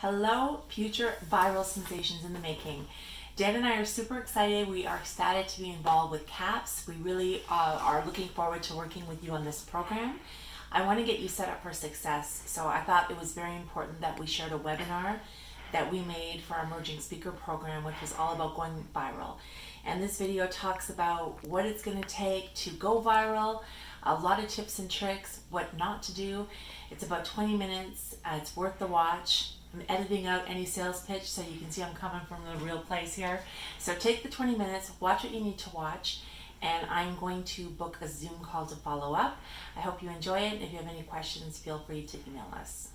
Hello, future viral sensations in the making. Dan and I are super excited. We are ecstatic to be involved with CAPS. We really are looking forward to working with you on this program. I want to get you set up for success, so I thought it was very important that we shared a webinar that we made for our emerging speaker program, which was all about going viral. And this video talks about what it's going to take to go viral, a lot of tips and tricks, what not to do. It's about 20 minutes. It's worth the watch. I'm editing out any sales pitch so you can see I'm coming from the real place here. So take the 20 minutes, watch what you need to watch, and I'm going to book a Zoom call to follow up. I hope you enjoy it. If you have any questions, feel free to email us.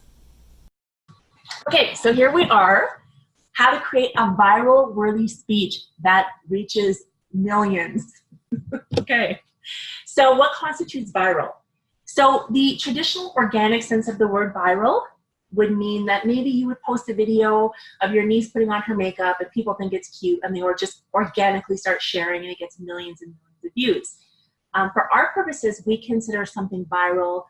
Okay, so here we are, how to create a viral worthy speech that reaches millions. Okay, so what constitutes viral? So the traditional organic sense of the word viral would mean that maybe you would post a video of your niece putting on her makeup and people think it's cute and they will just organically start sharing and it gets millions and millions of views. For our purposes, we consider something viral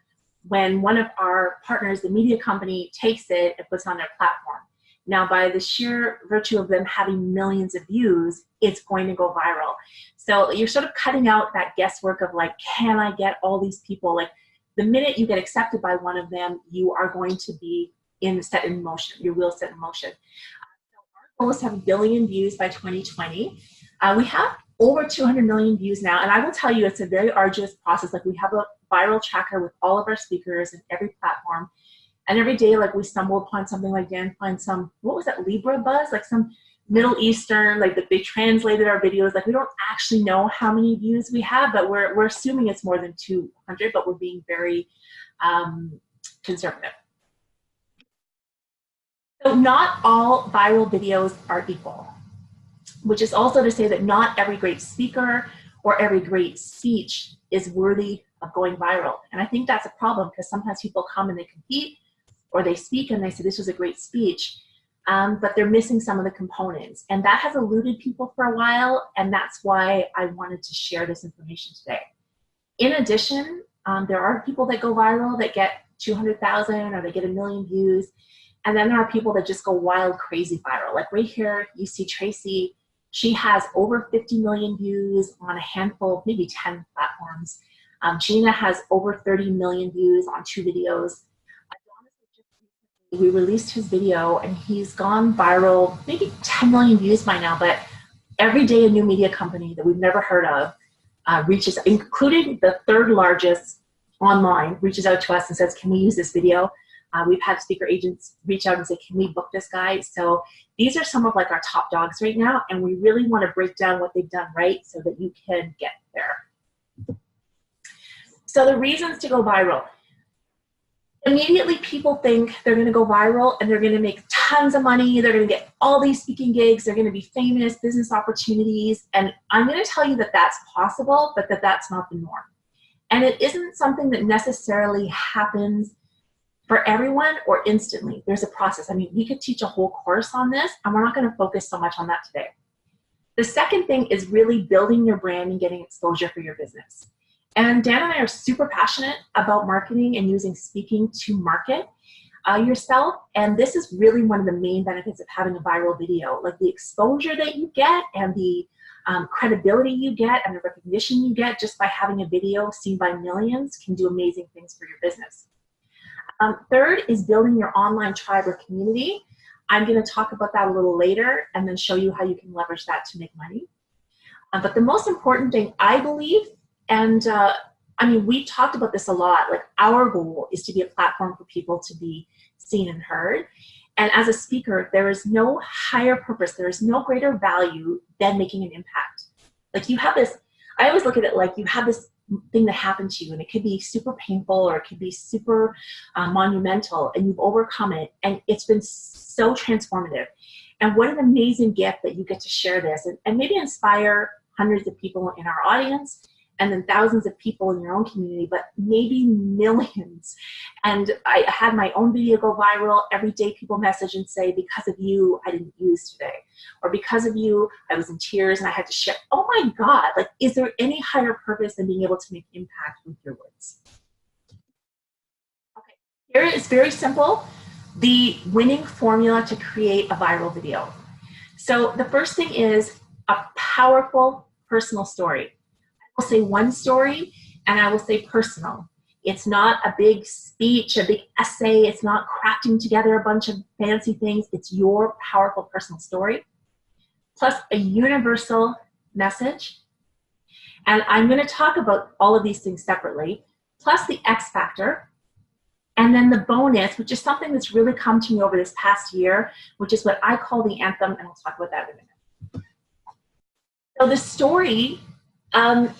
when one of our partners, the media company, takes it and puts it on their platform. Now, by the sheer virtue of them having millions of views, it's going to go viral. So you're sort of cutting out that guesswork of like, can I get all these people? Like the minute you get accepted by one of them, you are going to be set in motion, your wheel set in motion. So our goal is to have 1 billion views by 2020. We have over 200 million views now, and I will tell you it's a very arduous process. Like we have a viral tracker with all of our speakers and every platform, and every day like we stumble upon something like Dan finds some, what was that, Libra buzz, like some Middle Eastern, like that they translated our videos. Like we don't actually know how many views we have, but we're assuming it's more than 200, but we're being very conservative. So not all viral videos are equal, which is also to say that not every great speaker or every great speech is worthy of going viral. And I think that's a problem because sometimes people come and they compete or they speak and they say this was a great speech, but they're missing some of the components. And that has eluded people for a while, and that's why I wanted to share this information today. In addition, there are people that go viral that get 200,000 or they get 1 million views. And then there are people that just go wild, crazy viral. Like right here, you see Tracy. She has over 50 million views on a handful, maybe 10 platforms. Gina has over 30 million views on 2 videos. We released his video and he's gone viral, maybe 10 million views by now, but every day a new media company that we've never heard of reaches, including the 3rd largest online, reaches out to us and says, can we use this video? We've had speaker agents reach out and say, can we book this guy? So these are some of like our top dogs right now, and we really want to break down what they've done right so that you can get there. So the reasons to go viral. Immediately people think they're going to go viral and they're going to make tons of money, they're going to get all these speaking gigs, they're going to be famous, business opportunities, and I'm going to tell you that that's possible, but that's not the norm. And it isn't something that necessarily happens for everyone or instantly. There's a process. I mean, we could teach a whole course on this, and we're not going to focus so much on that today. The second thing is really building your brand and getting exposure for your business. And Dan and I are super passionate about marketing and using speaking to market yourself. And this is really one of the main benefits of having a viral video. Like the exposure that you get and the credibility you get and the recognition you get just by having a video seen by millions can do amazing things for your business. Third is building your online tribe or community. I'm going to talk about that a little later and then show you how you can leverage that to make money. But the most important thing, I believe, and I mean, we've talked about this a lot, like our goal is to be a platform for people to be seen and heard. And as a speaker, there is no higher purpose, there is no greater value than making an impact. Like you have this, I always look at it like you have this thing that happened to you, and it could be super painful or it could be super monumental, and you've overcome it, and it's been so transformative. And what an amazing gift that you get to share this and maybe inspire hundreds of people in our audience, and then thousands of people in your own community, but maybe millions. And I had my own video go viral. Every day people message and say, because of you, I didn't use today. Or because of you, I was in tears and I had to share. Oh my God, like, is there any higher purpose than being able to make impact with your words? Okay, here it's very simple. the winning formula to create a viral video. So the first thing is a powerful personal story. I will say one story, and I will say personal. It's not a big speech, a big essay. It's not crafting together a bunch of fancy things. It's your powerful personal story, plus a universal message. And I'm going to talk about all of these things separately, plus the X factor. And then the bonus, which is something that's really come to me over this past year, which is what I call the anthem, and we'll talk about that in a minute. So the story, as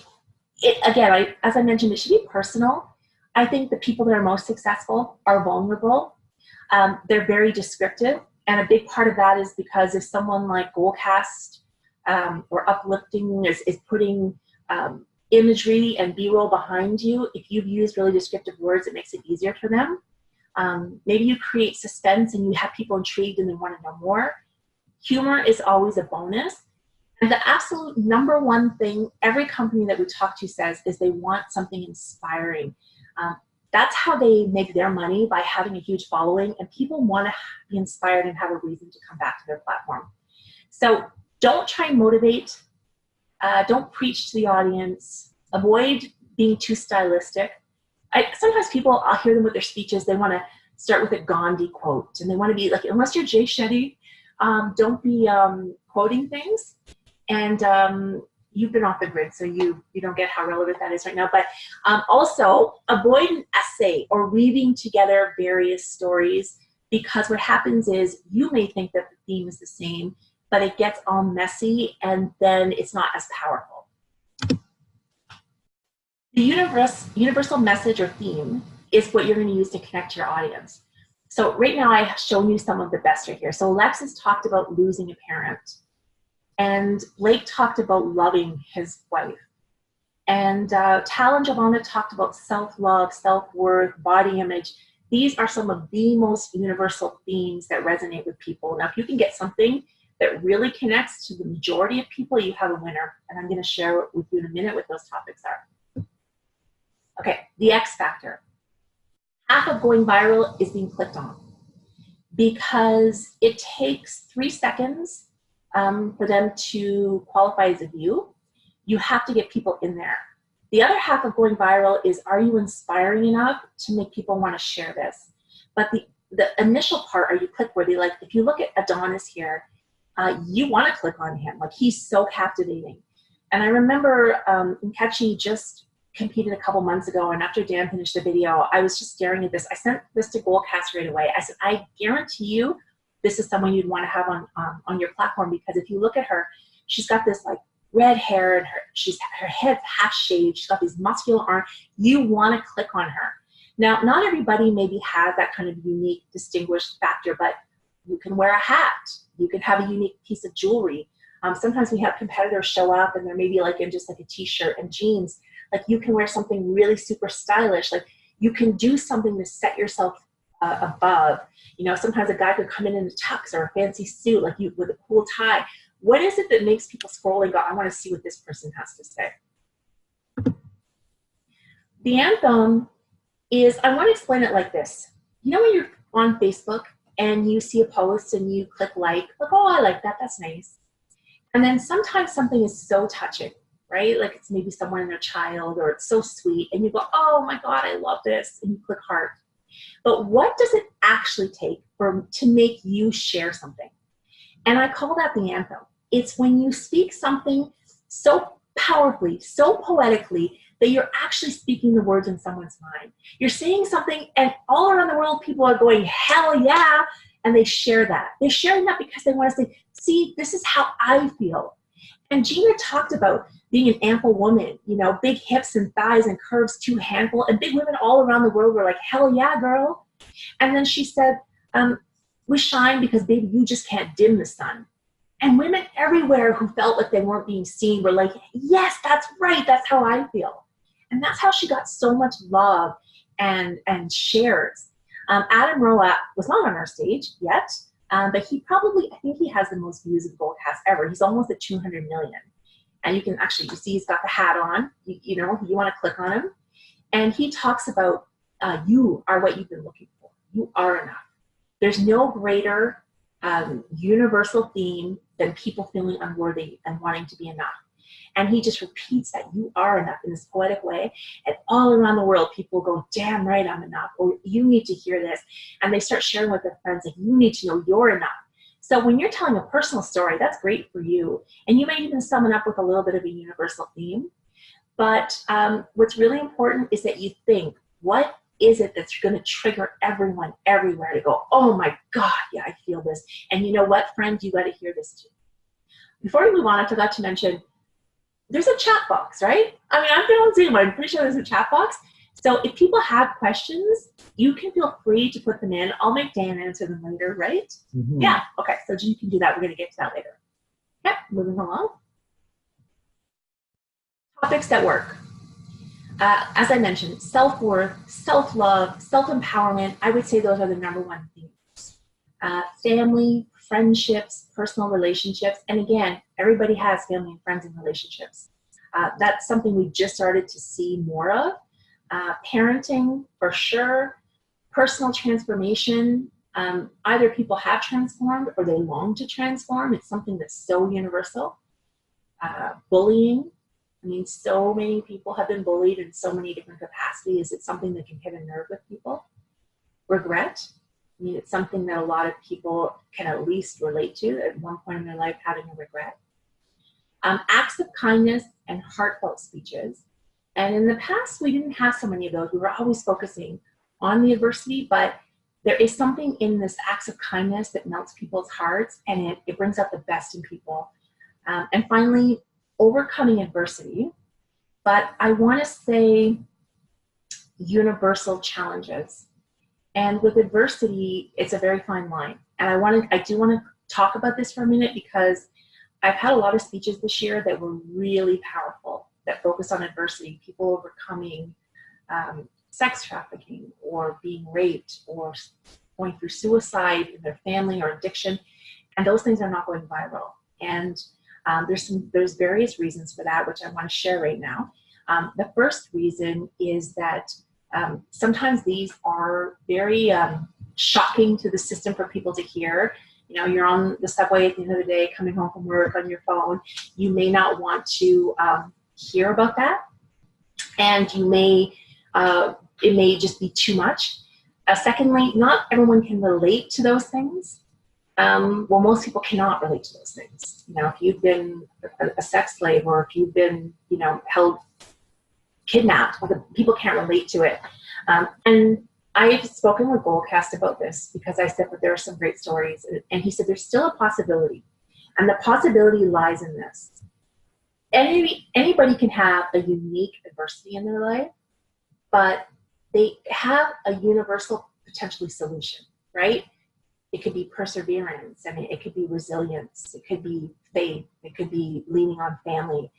I mentioned, it should be personal. I think the people that are most successful are vulnerable. They're very descriptive, and a big part of that is because if someone like Goalcast or Uplifting is putting imagery and B-roll behind you, if you've used really descriptive words, it makes it easier for them. Maybe you create suspense and you have people intrigued and they want to know more. Humor is always a bonus. And the absolute number one thing every company that we talk to says is they want something inspiring. That's how they make their money, by having a huge following, and people want to be inspired and have a reason to come back to their platform. So don't try and motivate. Don't preach to the audience. Avoid being too stylistic. Sometimes people, I'll hear them with their speeches, they want to start with a Gandhi quote, and they want to be like, unless you're Jay Shetty, don't be quoting things. And you've been off the grid, so you don't get how relevant that is right now. But also, avoid an essay or weaving together various stories, because what happens is you may think that the theme is the same, but it gets all messy, and then it's not as powerful. The universal message or theme is what you're going to use to connect to your audience. So right now I've shown you some of the best right here. So Alexis talked about losing a parent, and Blake talked about loving his wife, and Tal and Giovanna talked about self-love, self-worth, body image. These are some of the most universal themes that resonate with people. Now, if you can get something that really connects to the majority of people, you have a winner. And I'm going to share with you in a minute what those topics are. Okay, the X factor. Half of going viral is being clicked on, because it takes 3 seconds for them to qualify as a view. You have to get people in there. The other half of going viral is, are you inspiring enough to make people want to share this? But the initial part, are you click worthy? Like if you look at Adonis here, you want to click on him. Like he's so captivating. And I remember Nkechi just competed a couple months ago, and after Dan finished the video, I was just staring at this. I sent this to Goalcast right away. I said, I guarantee you this is someone you'd want to have on your platform, because if you look at her, she's got this like red hair, and her head's half shaved. She's got these muscular arms. You want to click on her. Now, not everybody maybe has that kind of unique, distinguished factor, but you can wear a hat. You can have a unique piece of jewelry. Sometimes we have competitors show up and they're maybe like in just like a t-shirt and jeans. Like you can wear something really super stylish. Like you can do something to set yourself above. You know, sometimes a guy could come in a tux or a fancy suit, like you with a cool tie. What is it that makes people scroll and go, I want to see what this person has to say? The anthem is, I want to explain it like this. You know when you're on Facebook and you see a post and you click like, oh, I like that, that's nice. And then sometimes something is so touching, right? Like it's maybe someone and their child, or it's so sweet, and you go, oh my God, I love this, and you click heart. But what does it actually take to make you share something? And I call that the anthem. It's when you speak something so powerfully, so poetically, that you're actually speaking the words in someone's mind. You're saying something, and all around the world, people are going, hell yeah, and they share that. They're sharing that because they want to say, see, this is how I feel. And Gina talked about being an ample woman, you know, big hips and thighs and curves, 2 handful, and big women all around the world were like, hell yeah, girl. And then she said, we shine because, baby, you just can't dim the sun. And women everywhere who felt like they weren't being seen were like, yes, that's right, that's how I feel. And that's how she got so much love and shares. Adam Roa was not on our stage yet, but he probably, I think he has the most views of Goalcast ever. He's almost at 200 million. And you can actually, you see he's got the hat on, you know, you want to click on him. And he talks about you are what you've been looking for. You are enough. There's no greater universal theme than people feeling unworthy and wanting to be enough. And he just repeats that you are enough in this poetic way. And all around the world, people go, damn right, I'm enough. Or you need to hear this. And they start sharing with their friends, like, you need to know you're enough. So when you're telling a personal story, that's great for you. And you may even sum it up with a little bit of a universal theme. But what's really important is that you think, what is it that's going to trigger everyone everywhere to go, oh my God, yeah, I feel this. And you know what, friend, you got to hear this too. Before we move on, I forgot to mention, there's a chat box, right? I mean, I've been on Zoom, I'm pretty sure there's a chat box. So if people have questions, you can feel free to put them in. I'll make Dan answer them later, right? Mm-hmm. Yeah, okay, so you can do that. We're gonna get to that later. Yep, moving along. Topics that work. As I mentioned, self-worth, self-love, self-empowerment, I would say those are the number one themes. Family, friendships, personal relationships, and again, everybody has family and friends and relationships. That's something we just started to see more of. Parenting, for sure. Personal transformation, either people have transformed or they long to transform. It's something that's so universal. Bullying, I mean, so many people have been bullied in so many different capacities. It's something that can hit a nerve with people. Regret, I mean, it's something that a lot of people can at least relate to at one point in their life, having a regret. Acts of kindness and heartfelt speeches. And in the past, we didn't have so many of those. We were always focusing on the adversity, but there is something in this acts of kindness that melts people's hearts, and it brings out the best in people. And finally, overcoming adversity. But I want to say universal challenges. And with adversity, it's a very fine line. And I do want to talk about this for a minute, because I've had a lot of speeches this year that were really powerful, that focus on adversity, people overcoming sex trafficking or being raped or going through suicide in their family or addiction, and those things are not going viral. And there's various reasons for that, which I want to share right now. The first reason is that sometimes these are very shocking to the system for people to hear. You know, you're on the subway at the end of the day, coming home from work on your phone. You may not want to hear about that, and you may it may just be too much. Secondly, not everyone can relate to those things. Well, most people cannot relate to those things. You know, if you've been a sex slave, or if you've been, you know, kidnapped, people can't relate to it. And I've spoken with Goldcast about this, because I said that there are some great stories, and he said there's still a possibility, and the possibility lies in this. Anybody can have a unique adversity in their life, but they have a universal, potentially, solution, right? It could be perseverance. I mean, it could be resilience. It could be faith. It could be leaning on family.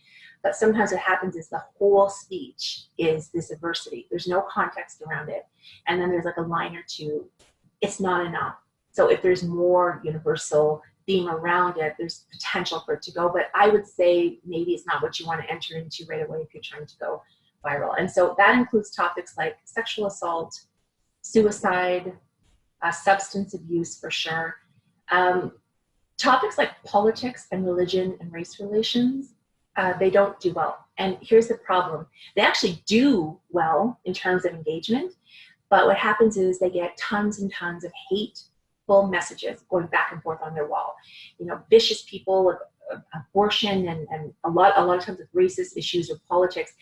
But sometimes what happens is the whole speech is this adversity. There's no context around it. And then there's like a line or two. It's not enough. So if there's more universal theme around it, there's potential for it to go. But I would say maybe it's not what you want to enter into right away if you're trying to go viral. And so that includes topics like sexual assault, suicide, substance abuse, for sure. Topics like politics and religion and race relations, they don't do well. And here's the problem. They actually do well in terms of engagement, but what happens is they get tons and tons of hateful messages going back and forth on their wall. You know, vicious people with abortion and a lot of times with racist issues or politics,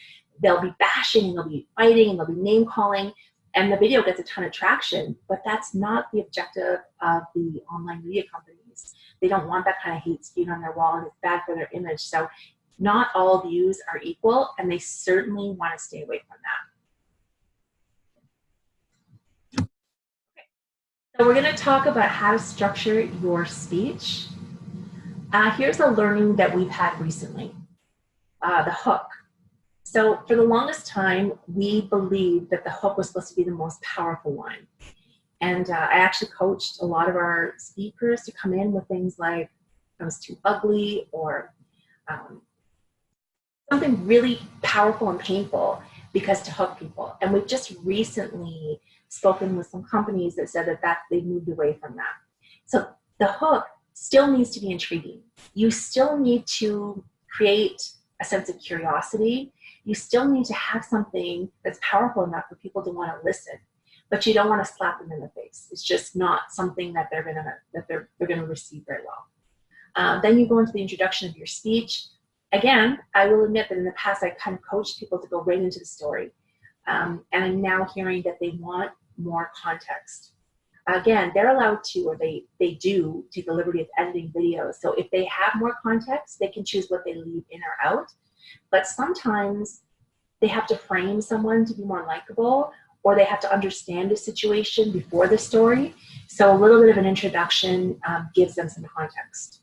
they'll be bashing and they'll be fighting and they'll be name calling, and the video gets a ton of traction, but that's not the objective of the online media companies. They don't want that kind of hate spewed on their wall, and it's bad for their image. So not all views are equal, and they certainly want to stay away from that. Okay. So we're going to talk about how to structure your speech. Here's a learning that we've had recently, the hook. So for the longest time, we believed that the hook was supposed to be the most powerful one. And I actually coached a lot of our speakers to come in with things like, I was too ugly, or something really powerful and painful, because to hook people. And we've just recently spoken with some companies that said that they moved away from that. So the hook still needs to be intriguing. You still need to create a sense of curiosity. You still need to have something that's powerful enough for people to want to listen, but you don't want to slap them in the face. It's just not something that they're gonna receive very well. Then you go into the introduction of your speech. Again, I will admit that in the past I kind of coached people to go right into the story, and I'm now hearing that they want more context. Again, they're allowed to, or they do take the liberty of editing videos. So if they have more context, they can choose what they leave in or out. But sometimes they have to frame someone to be more likable, or they have to understand a situation before the story. So a little bit of an introduction gives them some context.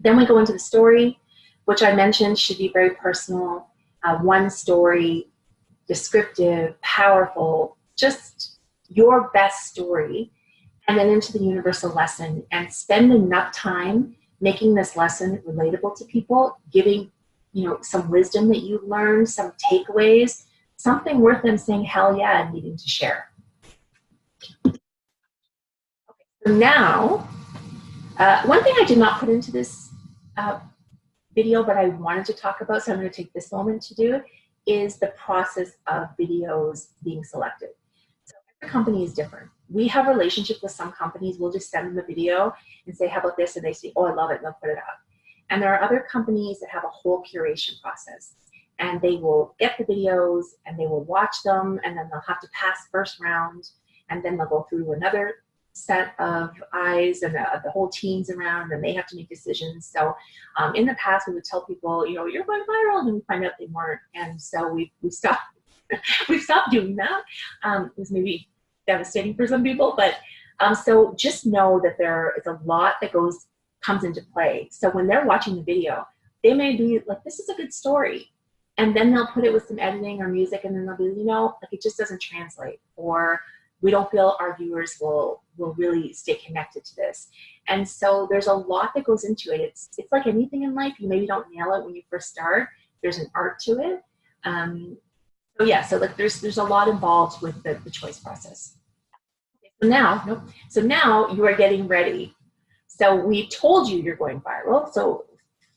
Then we go into the story, which I mentioned should be very personal. One story, descriptive, powerful, just your best story, and then into the universal lesson, and spend enough time making this lesson relatable to people, giving some wisdom that you've learned, some takeaways, something worth them saying hell yeah and needing to share. Okay. So now, one thing I did not put into this video, but I wanted to talk about, so I'm going to take this moment to do, is the process of videos being selected. So every company is different. We have relationships with some companies. We'll just send them a video and say, how about this? And they say, oh, I love it, and they'll put it up. And there are other companies that have a whole curation process. And they will get the videos and they will watch them, and then they'll have to pass first round, and then they'll go through another set of eyes, and the whole team's around, and they have to make decisions. So in the past, we would tell people, you're going viral, and we find out they weren't. And so we stopped we stopped doing that. It was maybe devastating for some people, but so just know that there is a lot that comes into play. So when they're watching the video, they may be like, this is a good story. And then they'll put it with some editing or music, and then they'll be, like it just doesn't translate, or we don't feel our viewers will really stay connected to this. And so there's a lot that goes into it. It's like anything in life. You maybe don't nail it when you first start. There's an art to it. So yeah, so like there's a lot involved with the choice process. Okay, so now you are getting ready. So we told you you're going viral. So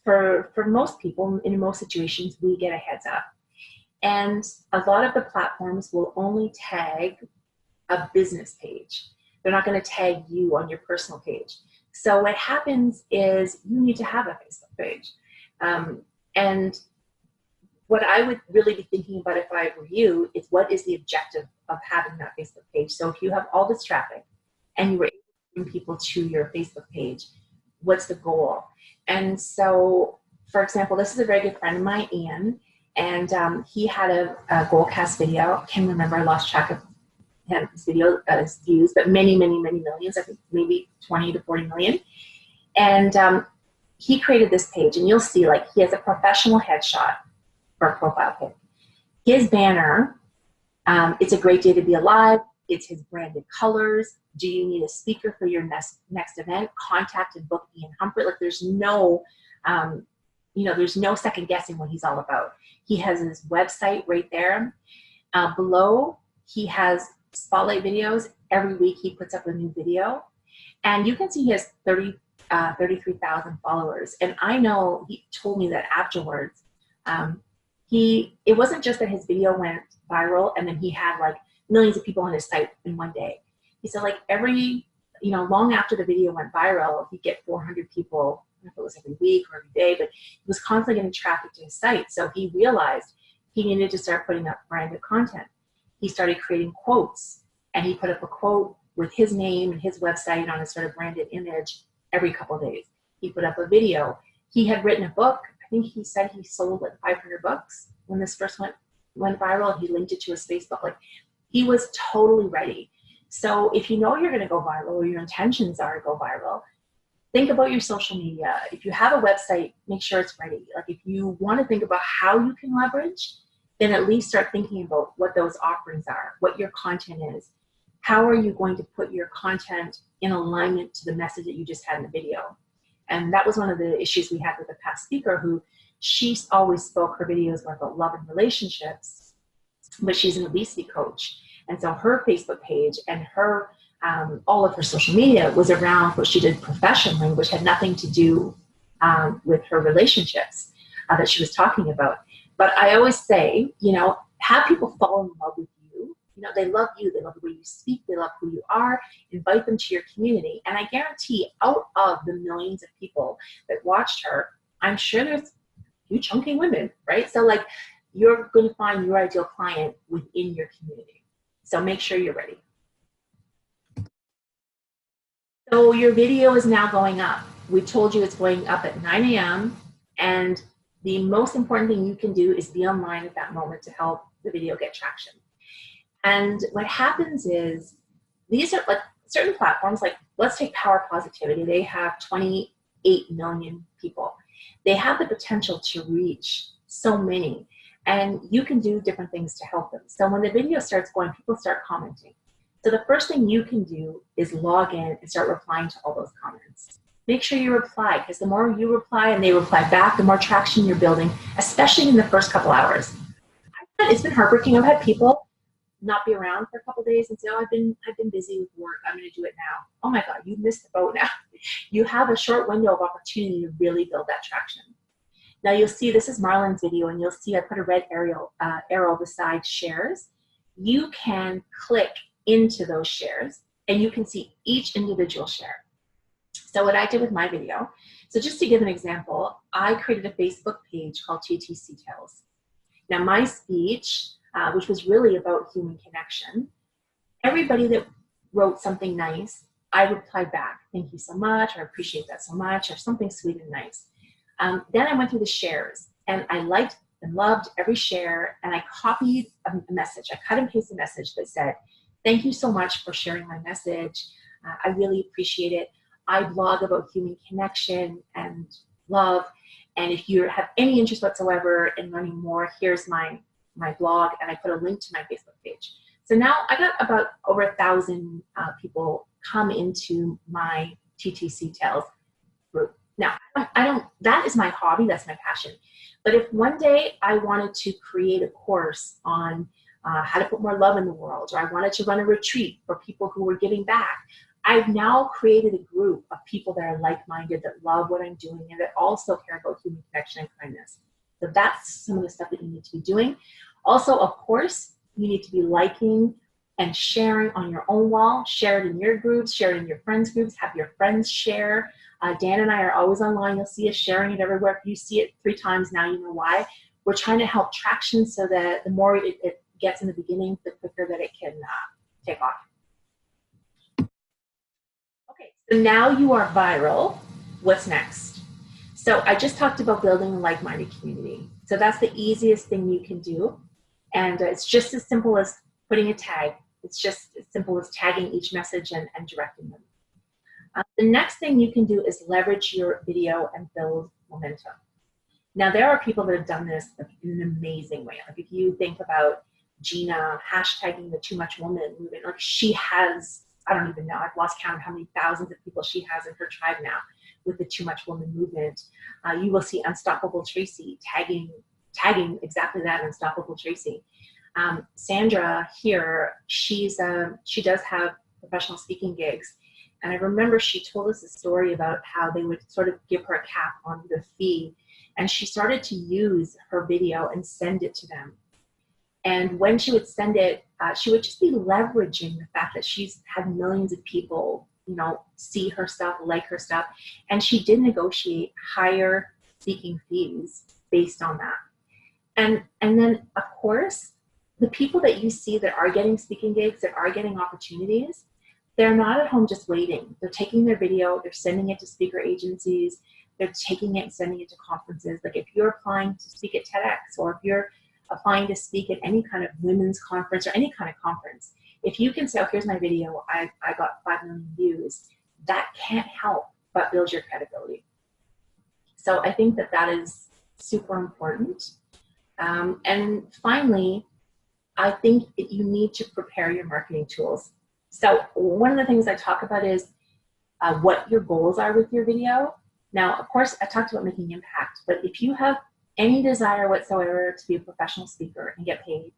for most people, in most situations, we get a heads up. And a lot of the platforms will only tag a business page. They're not going to tag you on your personal page. So what happens is you need to have a Facebook page. And what I would really be thinking about if I were you is, what is the objective of having that Facebook page? So if you have all this traffic and you were able to bring people to your Facebook page, what's the goal? And so, for example, this is a very good friend of mine, Ian, and he had a Goalcast video. I can't remember, I lost track of his video, his views, but many, many, many millions, I think maybe 20 to 40 million. And he created this page, and you'll see, like, he has a professional headshot for a profile pic. His banner, it's a great day to be alive. It's his branded colors. Do you need a speaker for your next event? Contact and book Ian Humphrey. Like, there's no, there's no second guessing what he's all about. He has his website right there. Below, he has spotlight videos. Every week he puts up a new video. And you can see he has 33,000 followers. And I know he told me that afterwards, it wasn't just that his video went viral and then he had like millions of people on his site in one day. He said, like, long after the video went viral, he'd get 400 people, I don't know if it was every week or every day, but he was constantly getting traffic to his site. So he realized he needed to start putting up branded content. He started creating quotes, and he put up a quote with his name and his website on a sort of branded image every couple of days. He put up a video. He had written a book. I think he said he sold like 500 books when this first went viral. He linked it to his Facebook. Like, he was totally ready. So if you know you're going to go viral, or your intentions are to go viral, think about your social media. If you have a website, make sure it's ready. Like, if you want to think about how you can leverage, then at least start thinking about what those offerings are, what your content is. How are you going to put your content in alignment to the message that you just had in the video? And that was one of the issues we had with a past speaker who, she always spoke, her videos were about love and relationships, but she's an obesity coach. And so her Facebook page and her all of her social media was around what she did professionally, which had nothing to do with her relationships that she was talking about. But I always say, you know, have people fall in love with you. You know, they love you. They love the way you speak. They love who you are. Invite them to your community. And I guarantee out of the millions of people that watched her, I'm sure there's a few chunky women, right? So like, you're going to find your ideal client within your community. So make sure you're ready. So your video is now going up. We told you it's going up at 9 a.m. And the most important thing you can do is be online at that moment to help the video get traction. And what happens is, these are like certain platforms, like let's take Power Positivity. They have 28 million people. They have the potential to reach so many. And you can do different things to help them. So when the video starts going, people start commenting. So the first thing you can do is log in and start replying to all those comments. Make sure you reply, because the more you reply and they reply back, the more traction you're building, especially in the first couple hours. It's been heartbreaking. I've had people not be around for a couple days and say, oh, I've been busy with work. I'm going to do it now. Oh my God, you missed the boat now. You have a short window of opportunity to really build that traction. Now you'll see, this is Marlon's video, and you'll see I put a red arrow beside shares. You can click into those shares and you can see each individual share. So what I did with my video, so just to give an example, I created a Facebook page called TTC Tales. Now my speech, which was really about human connection, everybody that wrote something nice, I replied back, thank you so much, or I appreciate that so much, or something sweet and nice. Then I went through the shares, and I liked and loved every share, and I copied a message. I cut and pasted a message that said, thank you so much for sharing my message. I really appreciate it. I blog about human connection and love, and if you have any interest whatsoever in learning more, here's my blog, and I put a link to my Facebook page. So now I got about over 1,000 people come into my TTC Tales group. Now, that is my hobby, that's my passion. But if one day I wanted to create a course on how to put more love in the world, or I wanted to run a retreat for people who were giving back, I've now created a group of people that are like-minded, that love what I'm doing, and that also care about human connection and kindness. So that's some of the stuff that you need to be doing. Also, of course, you need to be liking and sharing on your own wall. Share it in your groups, share it in your friends' groups, have your friends share. Dan and I are always online. You'll see us sharing it everywhere. If you see it 3 times now, you know why. We're trying to help traction so that the more it gets in the beginning, the quicker that it can take off. Okay, so now you are viral. What's next? So I just talked about building a like-minded community. So that's the easiest thing you can do. And it's just as simple as putting a tag. It's just as simple as tagging each message and directing them. The next thing you can do is leverage your video and build momentum. Now, there are people that have done this in an amazing way. Like if you think about Gina hashtagging the Too Much Woman movement, like she has, I don't even know, I've lost count of how many thousands of people she has in her tribe now with the Too Much Woman movement. You will see Unstoppable Tracy tagging exactly that, Unstoppable Tracy. Sandra here, she does have professional speaking gigs. And I remember she told us a story about how they would sort of give her a cap on the fee. And she started to use her video and send it to them. And when she would send it, she would just be leveraging the fact that she's had millions of people, you know, see her stuff, like her stuff. And she did negotiate higher speaking fees based on that. And then, of course, the people that you see that are getting speaking gigs, that are getting opportunities, they're not at home just waiting. They're taking their video, they're sending it to speaker agencies, they're taking it and sending it to conferences. Like if you're applying to speak at TEDx, or if you're applying to speak at any kind of women's conference or any kind of conference, if you can say, oh, here's my video, I got 5 million views, that can't help but build your credibility. So I think that is super important. And finally, I think that you need to prepare your marketing tools. So one of the things I talk about is what your goals are with your video. Now, of course, I talked about making impact, but if you have any desire whatsoever to be a professional speaker and get paid,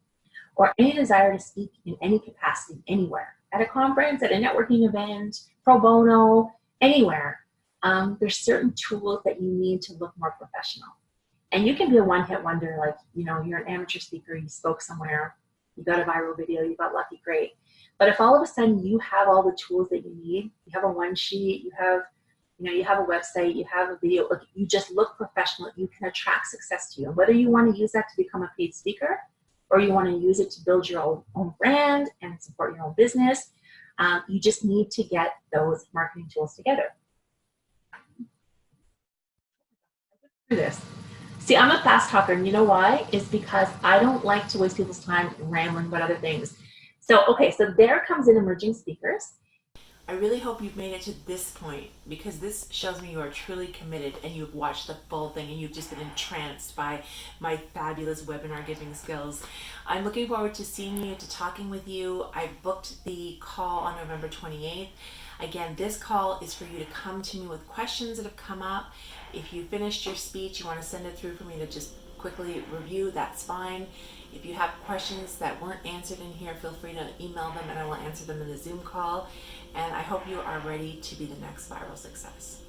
or any desire to speak in any capacity, anywhere, at a conference, at a networking event, pro bono, anywhere, there's certain tools that you need to look more professional. And you can be a one-hit wonder, like, you're an amateur speaker, you spoke somewhere, you got a viral video, you got lucky, great. But if all of a sudden you have all the tools that you need, you have a one sheet, you have a website, you have a video, you just look professional, you can attract success to you. And whether you want to use that to become a paid speaker, or you want to use it to build your own brand and support your own business, you just need to get those marketing tools together. Do this. See, I'm a fast talker, and you know why? Is because I don't like to waste people's time rambling about other things. So there comes in emerging speakers. I really hope you've made it to this point, because this shows me you are truly committed and you've watched the full thing and you've just been entranced by my fabulous webinar giving skills. I'm looking forward to seeing you, to talking with you. I booked the call on November 28th. Again, this call is for you to come to me with questions that have come up. If you finished your speech, you want to send it through for me to just quickly review, that's fine. If you have questions that weren't answered in here, feel free to email them and I will answer them in the Zoom call. And I hope you are ready to be the next viral success.